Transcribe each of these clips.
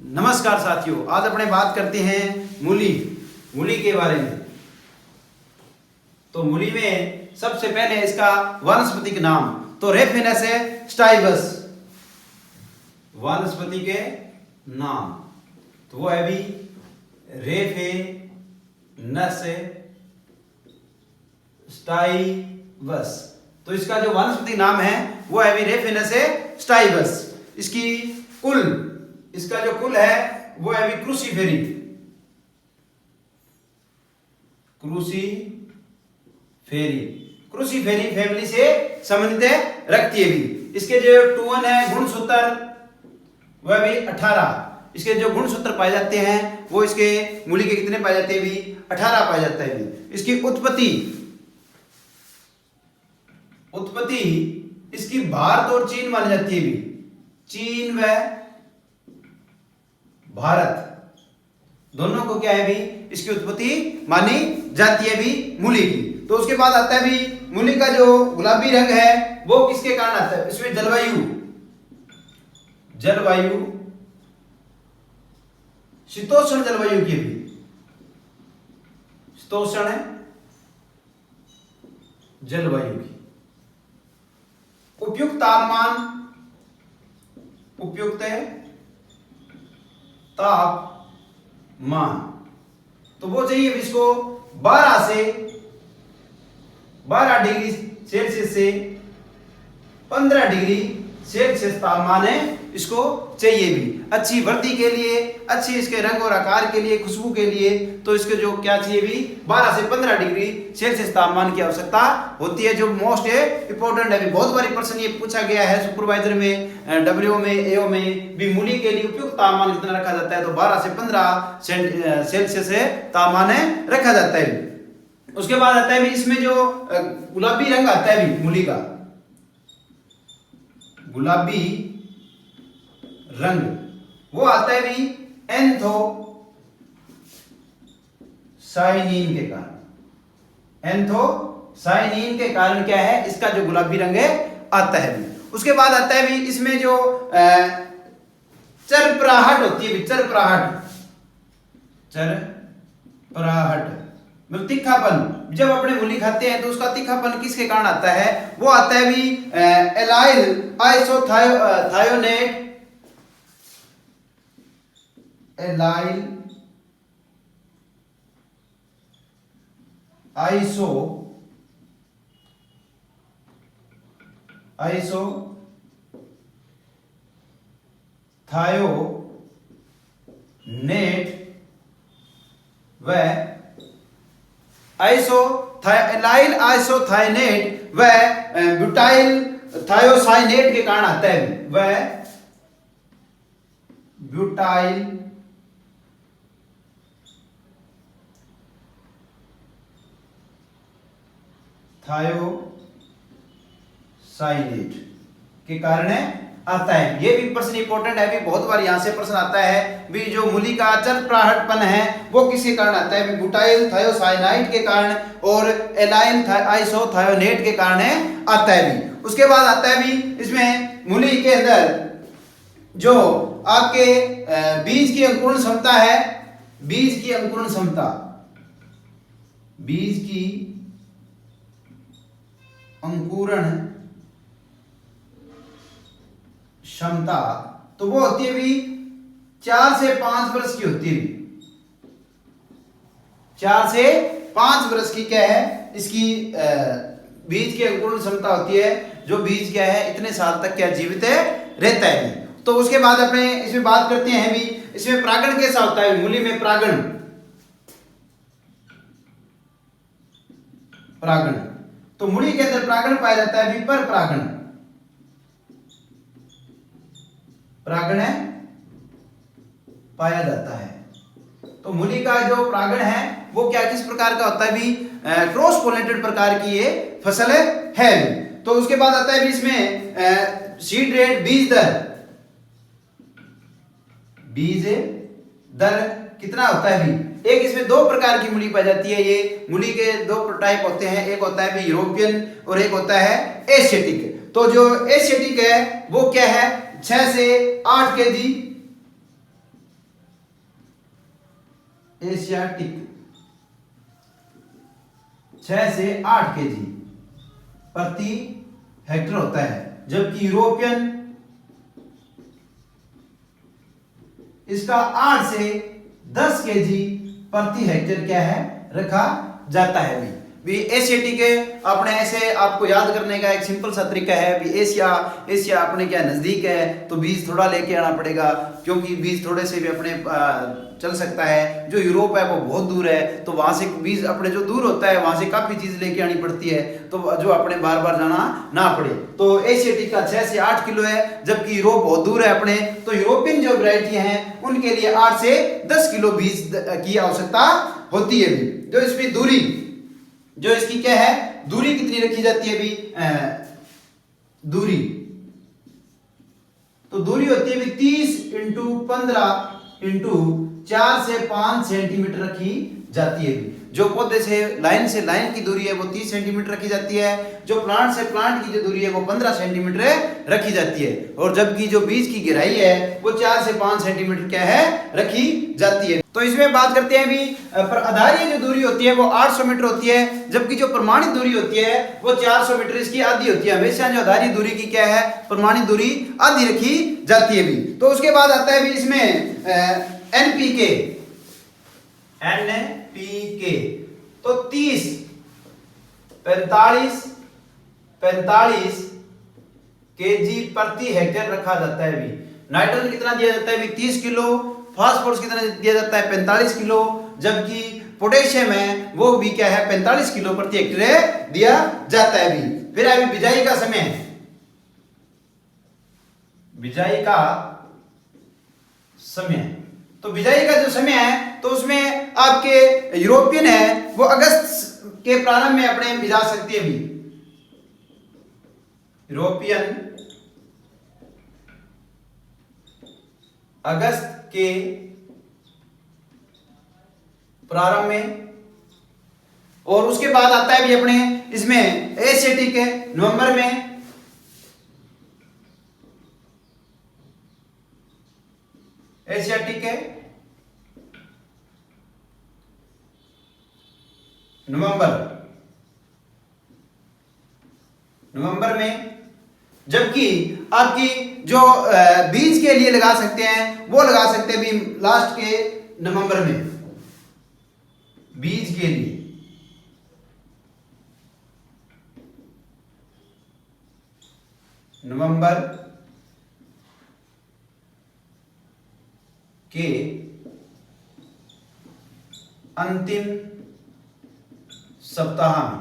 नमस्कार साथियों, आज अपने बात करते हैं मूली के बारे में। तो मूली में सबसे पहले इसका वानस्पतिक नाम तो रेफिनस स्टाइवस, वानस्पति के नाम तो वो है भी रेफिनस स्टाइवस। तो इसका जो वानस्पतिक नाम है वो है भी रेफिनस स्टाइवस। इसका जो कुल है वो है भी क्रूसीफेरी फैमिली से संबंधित रखती है भी। इसके जो टूवन है गुणसूत्र वह भी 18। इसके जो गुणसूत्र पाए जाते हैं वो इसके मूली के कितने पाए जाते हैं भी 18 पाए जाता है भी। इसकी उत्पत्ति इसकी भारत और चीन मानी जाती है भी। चीन व भारत दोनों को क्या है भी इसकी उत्पत्ति मानी जाती है भी मूली की। तो उसके बाद आता है भी मूली का जो गुलाबी रंग है वो किसके कारण आता है। इसमें जलवायु शीतोष्ण जलवायु की भी, शीतोष्ण जलवायु की उपयुक्त तापमान तो वो चाहिए इसको 12 डिग्री सेल्सियस से 15 डिग्री सेल्सियस तापमान है इसको चाहिए भी। अच्छी वृद्धि के लिए, अच्छी इसके रंग और आकार के लिए, खुशबू के लिए तो इसके जो क्या चाहिए भी 12 से 15 डिग्री सेल्सियस तापमान की आवश्यकता होती है। जो मोस्ट इंपॉर्टेंट है भी, बहुत बारी प्रश्न ये पूछा गया है सुपरवाइजर में, डब्ल्यू में, एओ में भी मूली के लिए उपयुक्त तापमान कितना रखा जाता है तो 12 से 15 सेल्सियस तापमान रखा जाता है। उसके बाद आता है भी इसमें जो गुलाबी रंग आता है भी मूली का, गुलाबी रंग वो आता है भी एंथोसाइनिन के कारण क्या है इसका जो गुलाबी रंग है आता है भी। उसके बाद आता है भी इसमें जो चरपराहट होती है भी, चरपराहट मतलब तीखापन। जब अपने मूली खाते हैं तो उसका तीखापन किसके कारण आता है वो आता है भी एलाइल आइसोथायोनेट, एलाइल आइसोथायोनेट व एलाइल आइसोथायोनेट व ब्यूटाइल थायोसाइनेट के कारण आता है वह ब्यूटाइल थायोसाइनेट के कारण आता है। ये भी प्रश्न इंपॉर्टेंट है भी, बहुत बार यहां से प्रश्न आता है भी जो मूली का चरपराहटपन है वो किसके कारण आता है, ब्यूटाइल थायोसाइनाइड के कारण और एलाइल आइसोथायोनेट के कारण आता है भी। उसके बाद आता है भी इसमें मूली के अंदर जो आपके बीज की अंकुरण क्षमता है, बीज की अंकुरण क्षमता तो वो होती है भी 4 से 5 वर्ष की होती है। 4 से 5 वर्ष की क्या है इसकी बीज की अंकुरण क्षमता होती है, जो बीज क्या है इतने साल तक क्या जीवित रहता है। तो उसके बाद अपने इसमें बात करते हैं भी इसमें परागण कैसा होता है मूली में। परागण तो मूली के अंदर परागण पाया जाता है भी, पर परागण पाया जाता है। तो मूली का जो परागण है वो क्या किस प्रकार का होता है भी, क्रॉस पोलिनेटेड प्रकार की ये फसल है। तो उसके बाद आता है भी इसमें सीड रेट, बीज दर कितना होता है भी। एक इसमें 2 प्रकार की मूली पाई जाती है। ये मूली के 2 टाइप होते हैं, एक होता है भी यूरोपियन और एक होता है एशियाटिक। तो जो एशियाटिक है वो क्या है 6 से 8 केजी एशियाटिक 6 से 8 केजी प्रति हेक्टर होता है, जबकि यूरोपियन इसका 8 से 10 केजी प्रति हेक्टेयर क्या है रखा जाता है। भी एशियाटिक अपने ऐसे आपको याद करने का एक सिंपल सा तरीका है। भी एशिया अपने क्या नजदीक है तो बीज थोड़ा लेके आना पड़ेगा, क्योंकि बीज थोड़े से भी अपने चल सकता है। जो यूरोप है वो बहुत दूर है, तो वहां से बीज अपने जो दूर होता है वहां से काफी चीज लेके आनी पड़ती है, तो जो अपने बार बार जाना ना पड़े। तो एशियाटिक का 6 से 8 किलो है, जबकि यूरोप बहुत दूर है अपने, तो यूरोपियन जो वैरायटी हैं उनके लिए 8 से 10 किलो बीज की आवश्यकता होती है। जो इसमें दूरी, जो इसकी क्या है दूरी कितनी रखी जाती है भी दूरी, तो दूरी होती है भी 30 × 15 × 4 से 5 सेंटीमीटर रखी जाती है। जो पौधे से लाइन की दूरी है वो 30 सेंटीमीटर रखी जाती है, जो प्लांट से प्लांट की जो दूरी है वो 15 सेंटीमीटर रखी जाती है, और जबकि जो बीज की गहराई है वो 4 से 5 सेंटीमीटर क्या है रखी जाती है। तो इसमें बात करते हैं भी आधारीय जो दूरी होती है वो 800 मीटर होती है, जबकि जो प्रमाणित दूरी होती है वो 400 मीटर इसकी आधी होती है। हमेशा जो आधारीय दूरी की क्या है प्रमाणित दूरी आधी रखी जाती है भी। तो उसके बाद आता है भी इसमें एनपीके, तो 30 45 केजी प्रति हेक्टेयर रखा जाता है भी। नाइट्रोजन कितना दिया जाता है भी 30 किलो, फास्फोरस कितना दिया जाता है 45 किलो, जबकि पोटेशियम है वो भी क्या है 45 किलो प्रति हेक्टेयर दिया जाता है भी। फिर अभी बिजाई का समय, बिजाई का समय, तो बिजाई का जो समय है तो उसमें आपके यूरोपियन है वो अगस्त के प्रारंभ में अपने बिजा सकती है भी। यूरोपियन अगस्त के प्रारंभ में, और उसके बाद आता है भी अपने इसमें एशियाटिक है नवंबर में, एशियाटिक है नवंबर में, जबकि आपकी जो बीज के लिए लगा सकते हैं वो लगा सकते हैं भी लास्ट के नवंबर में, बीज के लिए नवंबर के अंतिम सप्ताह में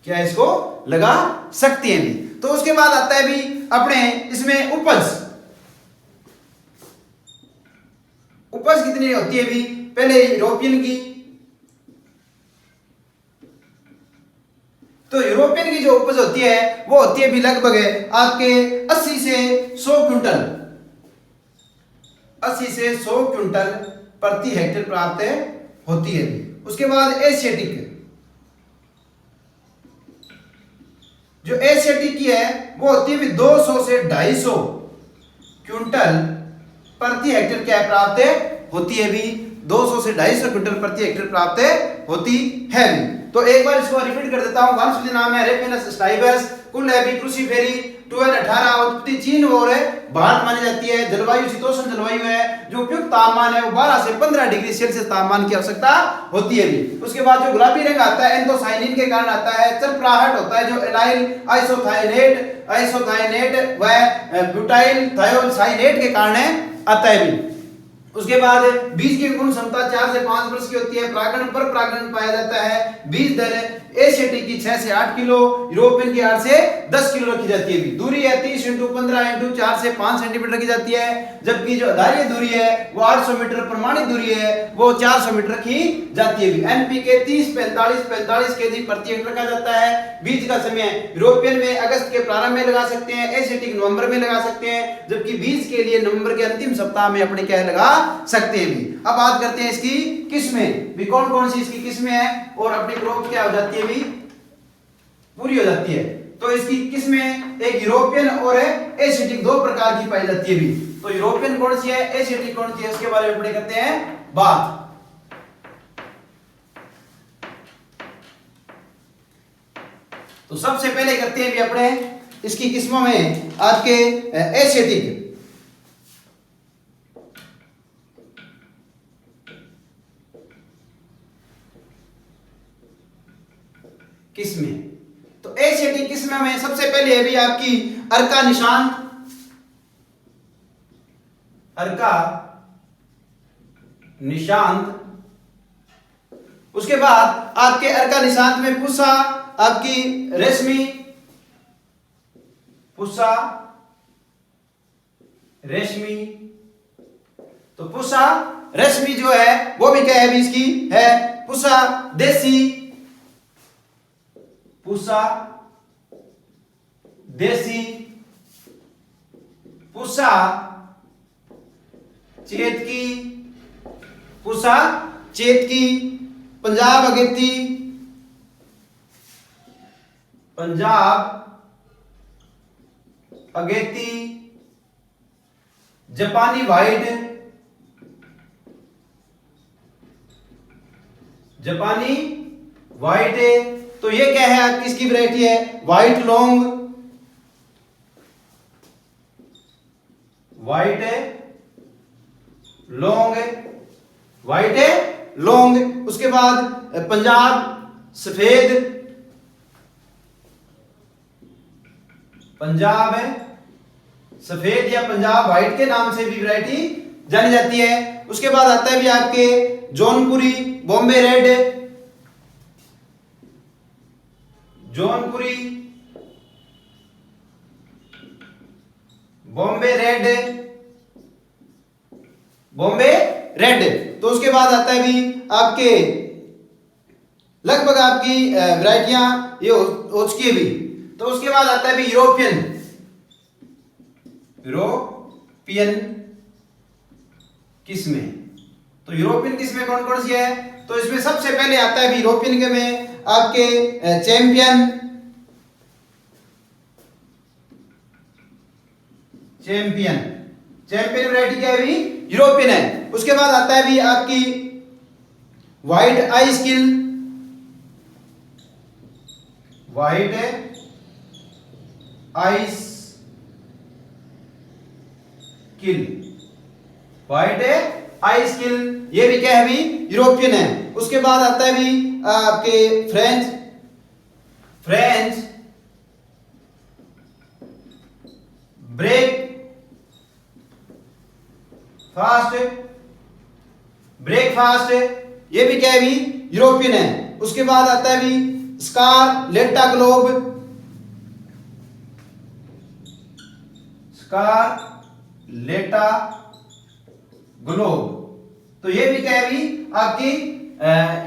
क्या इसको लगा सकते हैं भी। तो उसके बाद आता है भी अपने इसमें उपज कितनी होती है भी। पहले यूरोपियन की, तो यूरोपियन की जो उपज होती है वो होती है भी लगभग आपके 80 से 100 क्विंटल, 80 से 100 क्विंटल प्रति हेक्टेयर प्राप्त होती है। उसके बाद एशियाटिक, जो एशियाटिक की है वो होती है भी 200 से 250 क्विंटल प्रति हेक्टेयर क्या प्राप्त होती है भी। 200 से 250 क्विंटल प्रति हेक्टेयर प्राप्त होती है भी। तो एक बार इसको रिपीट कर देता हूं। वंश नाम है रेपिनस स्टाइबस, कुल है भी क्रूसीफेरी 1218, उत्पत्ति चीन और भारत मानी जाती है। जलवायु शीतोष्ण जलवायु है, जो उपयुक्त तापमान है वो 12 से 15 डिग्री सेल्सियस तापमान की आवश्यकता होती है भी। उसके बाद जो गुलाबी रंग आता है एंथोसाइनिन के कारण आता है। चरपराहट होता है जो एलाइल आइसोथायनेट व ब्यूटाइल थायोसाइनेट के कारण आता है भी। उसके बाद बीज की गुण क्षमता 4 से 5 वर्ष की होती है। परागण पर परागण पाया जाता है। बीज दर एशियाटिक की 6 से 8 किलो, यूरोपियन की 8 से 10 किलो रखी जाती है। दूरी है 30 × 15 × 4 से 5 सेंटीमीटर रखी जाती है, जबकि जो आधारीय दूरी है वो 800 मीटर, प्रमाणित दूरी है वो 400 मीटर रखी जाती है। एनपीके 30-45 केजी प्रति हेक्टेयर रखा जाता है। बीज का समय यूरोपियन में अगस्त के प्रारंभ में लगा सकते हैं, एशियाटिक नवंबर में लगा सकते हैं, जबकि बीज के लिए नवंबर के अंतिम सप्ताह में अपने क्या लगा सकते हैं भी। अब बात करते हैं इसकी किस्में भी, कौन कौन सी इसकी किस्में हैं और अपनी ग्रोथ क्या हो जाती है भी पूरी हो जाती है। तो इसकी किस्में एक यूरोपियन और एशियाटिक 2 प्रकार की पाई जाती है भी। तो यूरोपियन कौन सी है, एशियाटिक कौन सी है, उसके बारे में पढ़े करते हैं बात। तो सबसे पहले करते हैं भी अपने इसकी किस्मों में आपके एसिटिक किस्में। तो एसिटिक किस्में में सबसे पहले है भी आपकी अर्का निशांत, अर्का निशांत। उसके बाद आपके अर्का निशांत में पुष्पा आपकी रेशमी, पुष्पा रेशमी। तो पुष्पा रेशमी जो है वो भी क्या है भी इसकी है पुष्पा देसी, पुष्पा देसी, पुष्पा चेतकी, पुष्पा चेतकी, पंजाब अगेती, पंजाब अगेती, जापानी वाइट, जापानी वाइट है। तो ये क्या है आपकी इसकी वैरायटी है व्हाइट लॉन्ग, व्हाइट है लॉन्ग है, व्हाइट है लॉन्ग। उसके बाद पंजाब सफेद, पंजाब है सफेद या पंजाब व्हाइट के नाम से भी वैरायटी जानी जाती है। उसके बाद आता है भी आपके Jaunpuri Bombay red, Jaunpuri Bombay red, Bombay red. तो उसके बाद आता है भी आपके लगभग आपकी वैरायटियां ये हो चुकी है भी। तो उसके बाद आता है भी यूरोपियन, यूरोपियन किस्में। तो यूरोपियन किस्में कौन कौन सी है? तो इसमें सबसे पहले आता है भी यूरोपियन के में आपके चैंपियन, चैंपियन, चैंपियन वैरायटी क्या है भी यूरोपियन है। उसके बाद आता है भी आपकी व्हाइट आई स्किल, व्हाइट आइस किल, व्हाइट आइस किल, ये भी क्या है भी यूरोपियन है। उसके बाद आता है भी आपके French, French break fast, breakfast, ये भी क्या है भी यूरोपियन है। उसके बाद आता है भी स्कार लेटा ग्लोब, स्कार लेटा ग्लोब। तो ये भी क्या है भी आपकी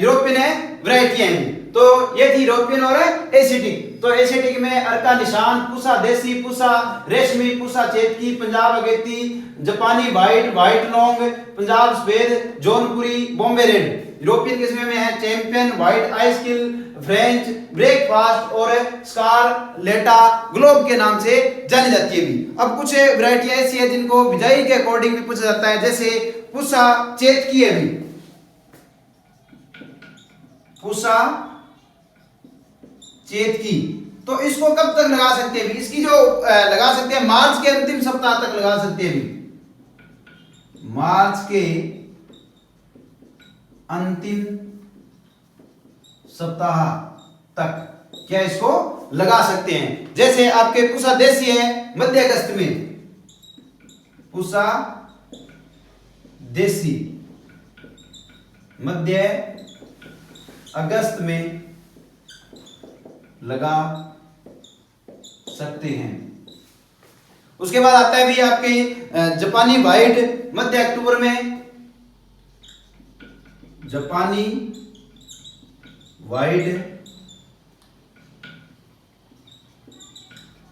यूरोपियन है वैरायटी है। तो ये थी यूरोपियन और एसिटिक। तो एसिटिक में अर्का निशान, पुसा देसी, पुसा रेशमी, पुसा चेतकी, पंजाब अगेती, जापानी वाइट, वाइट लॉन्ग, पंजाब सफेद, जौनपुरी बॉम्बे रेड। यूरोपियन किस्में में है चैंपियन, व्हाइट आई स्किल, फ्रेंच ब्रेकफास्ट और स्कार लेटा ग्लोब के नाम से जानी जाती है भी। अब कुछ वैरायटी ऐसी है जिनको बिजाई के अकॉर्डिंग भी पूछा जाता है, जैसे पुसा चेतकी है भी, पुसा चेतकी। तो इसको कब तक लगा सकते हैं भी? इसकी जो लगा सकते हैं मार्च के अंतिम सप्ताह तक लगा सकते हैं भी, मार्च के अंतिम सप्ताह तक क्या इसको लगा सकते हैं। जैसे आपके पुसा देसी है मध्य अगस्त में, पुसा देसी मध्य अगस्त में लगा सकते हैं। उसके बाद आता है भी आपके जापानी वाइट मध्य अक्टूबर में, जापानी वाइट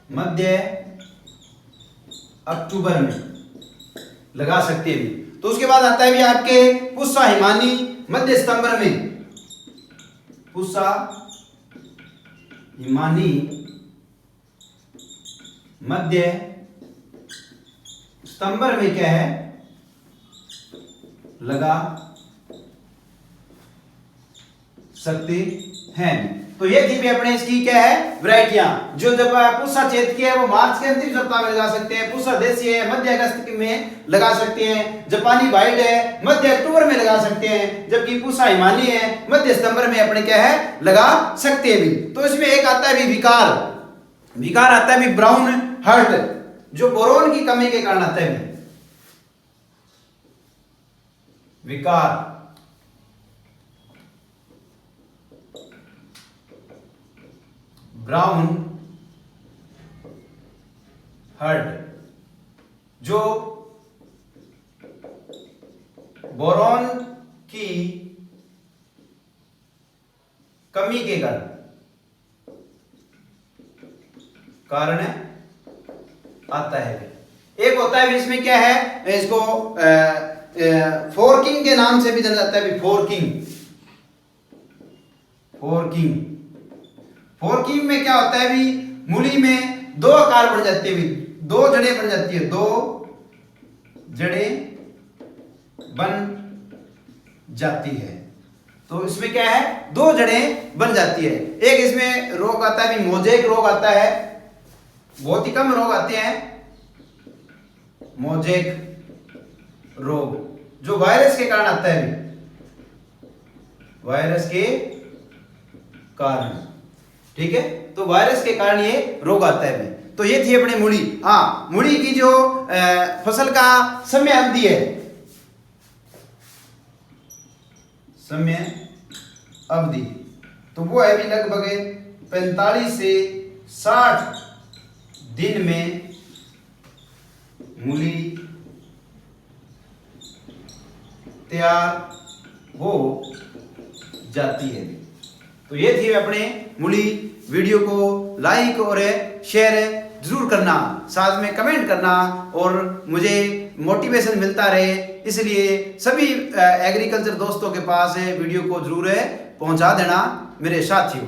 मध्य अक्टूबर में लगा सकते हैं। तो उसके बाद आता है भी आपके पुष्पा हिमानी मध्य सितंबर में, पुष्पा हिमानी मध्य सितंबर में क्या है लगा सकते हैं। तो ये थी भी अपने इसकी क्या है वैरायटियां। जो जब पुष्पा चेत की है वो मार्च के अंतिम सप्ताह में लगा सकते हैं, पुष्पा देसी है मध्य अगस्त में लगा सकते हैं, जापानी वाइल्ड है मध्य अक्टूबर में लगा सकते हैं, जबकि पुष्पा हिमालय है मध्य सितंबर में अपने क्या है लगा सकते हैं भी। तो इसमें एक आता है भी विकार आता है भी ब्राउन हर्ट, जो बोरोन की कमी के कारण आता है विकार। ब्राउन हर्ट जो बोरॉन की कमी के कारण आता है। एक होता है इसमें क्या है, इसको फोर्किंग के नाम से भी जाना जाता है। फोर्किंग में क्या होता है भी, मूली में दो आकार बन जाते हैं, दो जड़ें बन जाती है, दो जड़ें बन जाती है। तो इसमें क्या है, दो जड़ें बन जाती है। एक इसमें रोग आता है भी मोजेक रोग आता है, बहुत ही कम रोग आते हैं मोजेक रोग, जो वायरस के कारण आता है, वायरस के कारण, ठीक है। तो वायरस के कारण ये रोग आता है। तो ये थी अपनी मूली। हाँ, मूली की जो फसल का समय अवधि है, समय अवधि तो वो है भी लगभग 45 से 60 दिन में मूली तैयार हो जाती है। तो ये थी अपने मूली। वीडियो को लाइक और शेयर जरूर करना, साथ में कमेंट करना, और मुझे मोटिवेशन मिलता रहे, इसलिए सभी एग्रीकल्चर दोस्तों के पास वीडियो को जरूर पहुंचा देना मेरे साथियों।